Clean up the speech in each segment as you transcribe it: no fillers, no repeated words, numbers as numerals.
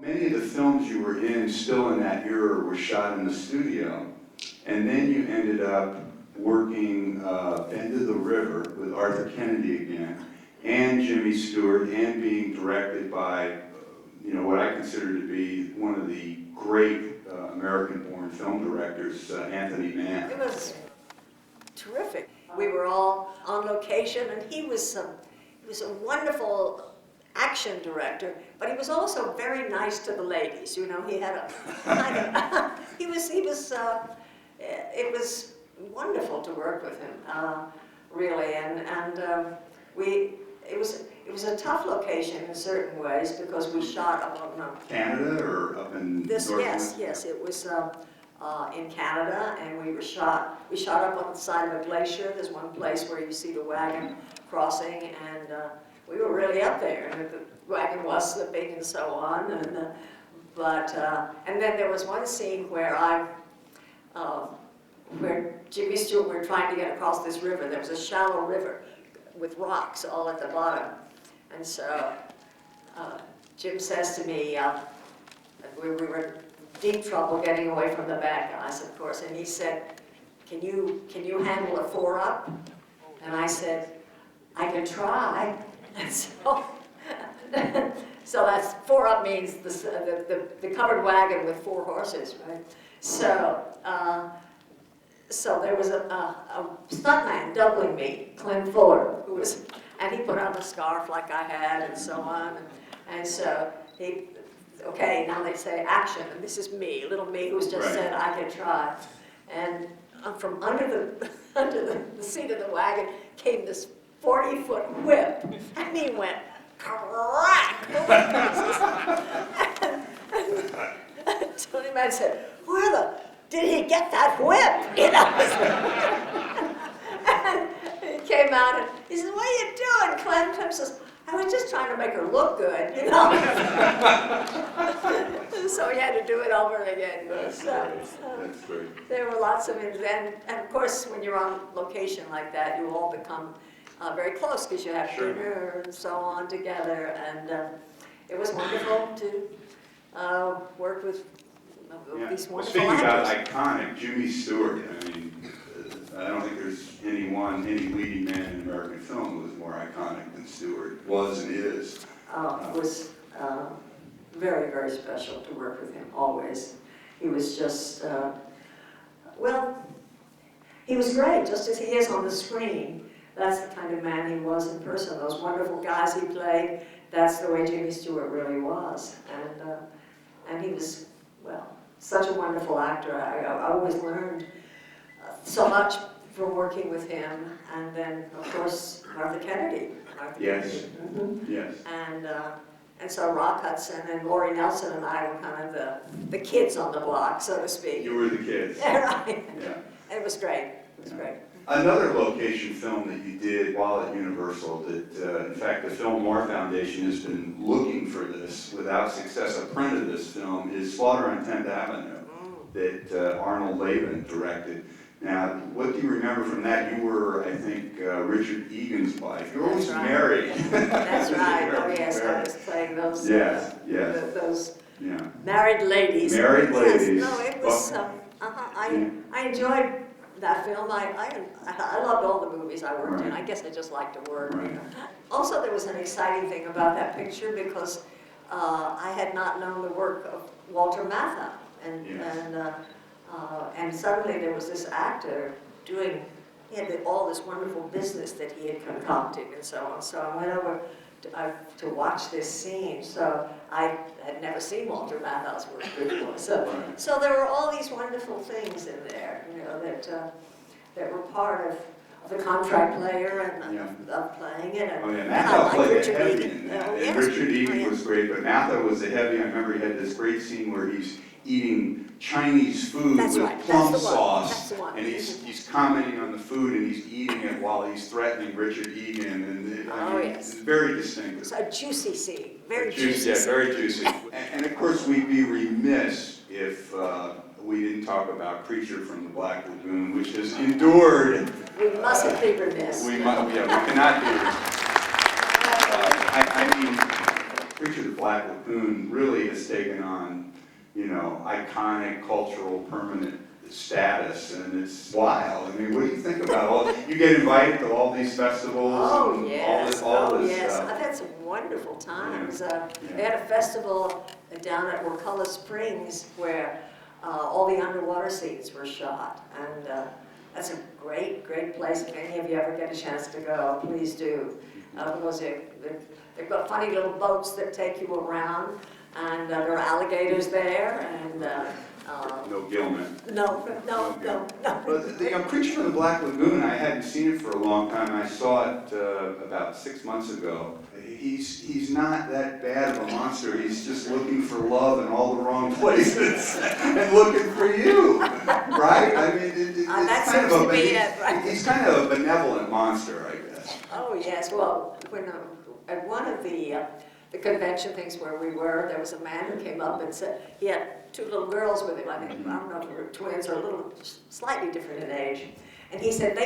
Many of the films you were in still in that era were shot in the studio, and then you ended up working Bend of the River with Arthur Kennedy again, and Jimmy Stewart, and being directed by, what I consider to be one of the great American-born film directors, Anthony Mann. It was terrific. We were all on location, and he was a wonderful action director, but he was also very nice to the ladies. He had a kind of, it was wonderful to work with him, really, it was a tough location in certain ways because we shot up on Canada or up in North? Yes, it was in Canada, and we shot up on the side of a glacier. There's one place where you see the wagon crossing, and we were really up there, and the wagon was slipping and so on. And then there was one scene where where Jimmy Stewart were trying to get across this river. There was a shallow river with rocks all at the bottom, and so Jim says to me, we were in deep trouble getting away from the bad guys, of course, and he said, "Can you handle a 4-up?" And I said, "I can try." And so that's 4-up means the covered wagon with 4 horses, right? So there was a stuntman doubling me, Clem Fuller, and he put on a scarf like I had and so on. And so okay, now they say action, and this is me, little me who's just said I can try. And from under the seat of the wagon came this 40-foot whip, and he went crack. and Tony Mann said, "Where did he get that whip?" And he came out and he said, "What are you doing, Clem?" Clem says, "I was just trying to make her look good, So he had to do it over again. That's great. There were lots of it, and of course, when you're on location like that, you all become very close because you have dinner and so on together, and it was wonderful to work with these wonderful Speaking about actors. iconic, Jimmy Stewart, I don't think there's any leading man in American film who was more iconic than Stewart was and is. It was very, very special to work with him, always. He was just, he was great, just as he is on the screen. That's the kind of man he was in person. Those wonderful guys he played, that's the way Jimmy Stewart really was. And he was, such a wonderful actor. I always learned so much from working with him. And then, of course, Arthur Kennedy. Yes. Yes. And so Rock Hudson and Laurie Nelson and I were kind of the kids on the block, so to speak. You were the kids. Right. Yeah. It was great. It was great. Another location film that you did while at Universal that, in fact, the Film Noir Foundation has been looking for this without success. A print of this film is Slaughter on 10th Avenue that Arnold Laban directed. Now, what do you remember from that? You were, I think, Richard Egan's wife. You were always married. That's right. Oh, yes, I was playing those. Those married ladies. Married ladies. No, it was. I enjoyed that film. I loved all the movies I worked in. I guess I just like to work. Right. Also, there was an exciting thing about that picture because I had not known the work of Walter Matthau, and suddenly there was this actor he had all this wonderful business that he had concocted and so on. So I went over to watch this scene. So I had never seen Walter Matthau's work before. So there were all these wonderful things in there, that were part of the contract player and of playing it. And Matthau played the heavy Egan. in that. And Richard Egan was great, but Matthau was the heavy. I remember he had this great scene where he's eating Chinese food with plum sauce, and he's commenting on the food and he's eating it while he's threatening Richard Egan, and it's very distinctive. It's a juicy scene, very juicy. Yeah, very juicy. And of course, we'd be remiss if we didn't talk about Creature from the Black Lagoon, which has endured. We mustn't be remiss. We cannot be remiss. Creature of the Black Lagoon really has taken on, you know, iconic, cultural, permanent status, and it's wild. I mean, what do you think about all? You get invited to all these festivals. Oh, and yes, all this yes. stuff. I've had some wonderful times. Yeah. They had a festival down at Wakulla Springs where all the underwater scenes were shot, and that's a great, great place. If any of you ever get a chance to go, please do. Because they've got funny little boats that take you around, and there are alligators there, and No Gilman. no. But the Creature from the Black Lagoon, I hadn't seen it for a long time. I saw it about 6 months ago. He's not that bad of a monster. He's just looking for love in all the wrong places and looking for you, right? I mean, it's that kind seems of to be it, right? He's kind of a benevolent monster, I guess. Oh, yes. Well, when at one of the convention things where we were, there was a man who came up and said he had two little girls with him. I think, I don't know if they were twins or a little slightly different in age. And he said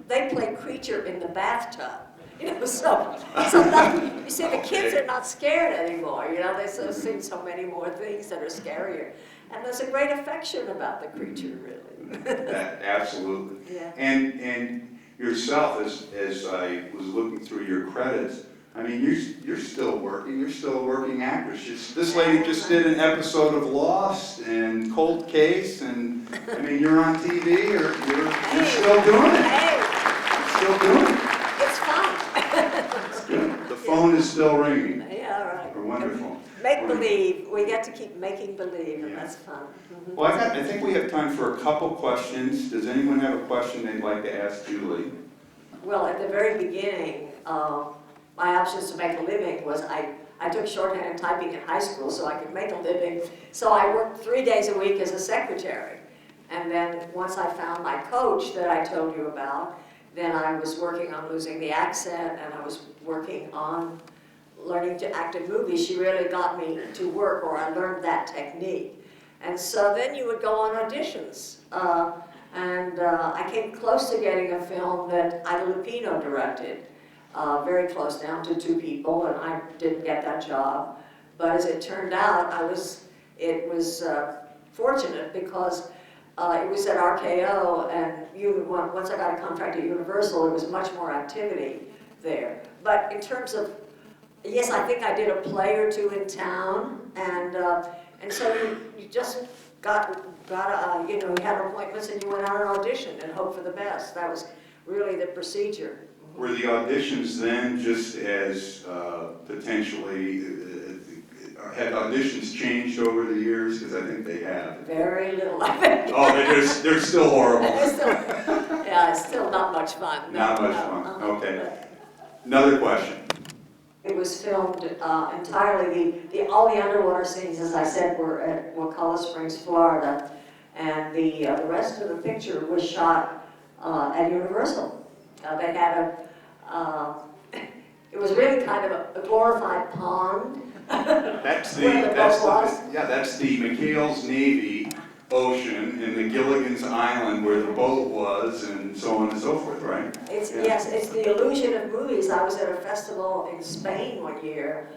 they play creature in the bathtub. You know, so now, you see, the kids are not scared anymore. You know, they've seen so many more things that are scarier. And there's a great affection about the creature, really. Absolutely. Yeah. And yourself, as I was looking through your credits, I mean, you're still working. You're still a working actress. This lady just did an episode of Lost and Cold Case, and I mean, you're on TV. You're still doing it. Hey, Still doing it. it's fun. It's good. The phone is still ringing. Yeah, right. Wonderful. Make believe. We get to keep making believe, and Yeah. that's fun. Mhm. Well, I think we have time for a couple questions. Does anyone have a question they'd like to ask Julie? Well, at the very beginning, my options to make a living was I took shorthand and typing in high school so I could make a living. So I worked 3 days a week as a secretary. And then once I found my coach that I told you about, then I was working on losing the accent, and I was working on learning to act in movies. She really got me to work, or I learned that technique. And so then you would go on auditions. I came close to getting a film that Ida Lupino directed. Very close, down to 2 people, and I didn't get that job. But as it turned out, it was fortunate because it was at RKO, and once I got a contract at Universal, there was much more activity there. But in terms of, yes, I think I did a play or 2 in town, and so you just you had appointments and you went out and auditioned and hoped for the best. That was really the procedure. Were the auditions then just as potentially, had auditions changed over the years? Because I think they have. Very little, I think. Oh, they're still horrible. It's still not much fun. Not much fun, okay. Another question. It was filmed entirely, all the underwater scenes, as I said, were at Wakulla Springs, Florida. And the rest of the picture was shot at Universal. They had it was really kind of a glorified pond. That's the McHale's Navy Ocean and the Gilligan's Island where the boat was, and so on and so forth, right? Yes, it's the illusion of movies. I was at a festival in Spain one year,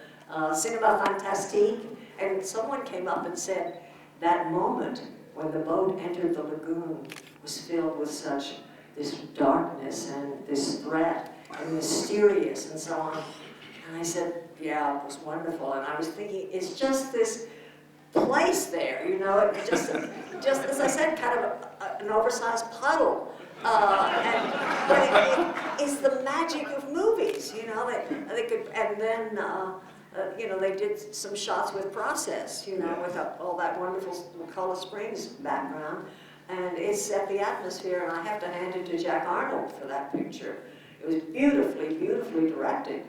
Cinema Fantastique, and someone came up and said that moment when the boat entered the lagoon was filled with such this darkness and this threat and mysterious and so on. And I said, yeah, it was wonderful. And I was thinking, it's just this place there, you know, just as I said, kind of an oversized puddle. But it's the magic of movies, you know. They could, and then they did some shots with process, you know, with all that wonderful Wakulla Springs background. And it set the atmosphere, and I have to hand it to Jack Arnold for that picture. It was beautifully, beautifully directed.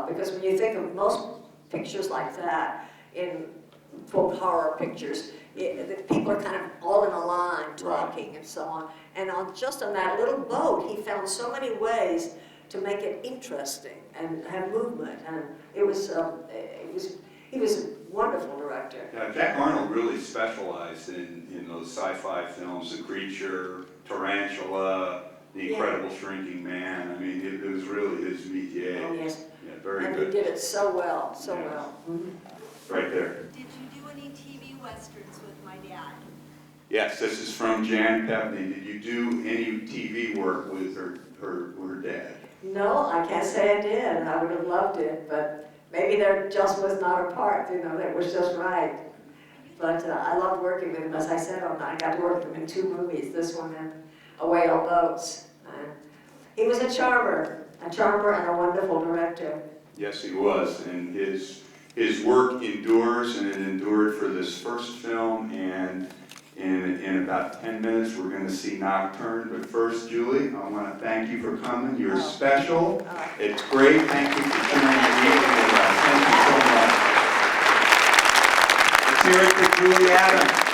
Because when you think of most pictures like that, in quote horror pictures, the people are kind of all in a line talking and so on. And just on that little boat, he found so many ways to make it interesting and have movement. And he was a wonderful director. Yeah, Jack Arnold really specialized in those sci-fi films, The Creature, Tarantula, The Incredible Shrinking Man. I mean, it was really his métier. Oh, yes. Yeah, very And good. he did it so well, so Yeah. well. Mhm. Right there. Did you do any TV westerns with my dad? Yes, this is from Jan Pepney. Did you do any TV work with her dad? No, I can't say I did. I would have loved it, but maybe there just was not a part, you know, that was just right. But I loved working with him. As I said, I got to work with him in 2 movies, this one and Away All Boats. He was a charmer and a wonderful director. Yes, he was, and his work endures, and it endured for this first film, and in about 10 minutes, we're going to see Nocturne. But first, Julie, I want to thank you for coming. You're Oh. special. Oh. It's great. Thank you for sharing the evening with us. Thank you so much. Let's hear it for Julie Adams.